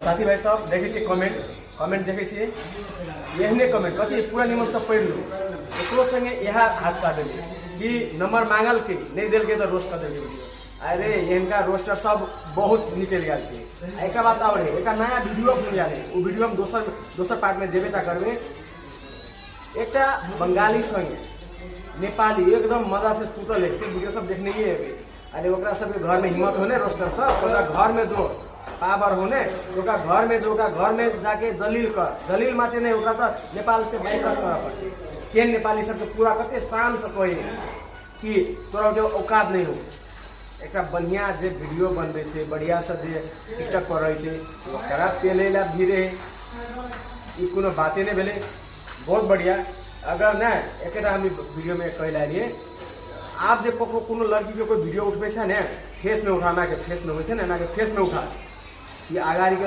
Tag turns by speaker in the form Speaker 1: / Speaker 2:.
Speaker 1: साथी भाई सब देखे कमेंट देखे एहने कमेंट कथी पूरा निमन सब पढ़ लू एकरो संगे यह हादसा भेले कि नंबर मांगल के नहीं दिल के तो रोस्ट कर देल वीडियो। अरे इनका रोस्टर सब बहुत निकल गया छे। एक बात और है, एक नया वीडियो बन जाले वो वीडियो हम दोसर पार्ट में देबे ता करबे। एक बंगाली संगे नेपाली एकदम मजा से सुतल है, से वीडियो सब देखने ही है। अरे ओकरा सबके घर में हिम्मत होने रोस्टर सब ओकरा घर में जो पावर होने ओकरा घर में जो ओकरा घर में जाके जलील माते नहीं ओकरा तो नेपाल से बाइकआउट करा पड़ते। केन नेपाली सब के पूरा कते शान से कहे कि तोरा के औकात नहीं हो। एक बढ़िया जे वीडियो बनबे से बढ़िया से जे टिकटॉक पर रहे से ओकरा पेले ला भीरे ई कोनो बातें नहीं भेले। बहुत बढ़िया। अगर ना एकटा हम वीडियो में कहला लिए आप जे कोनो लड़की के कोई वीडियो उठबे छे ना फेस में उठाना के फेस में होय छे ना के फेस में उठा ये आगारी के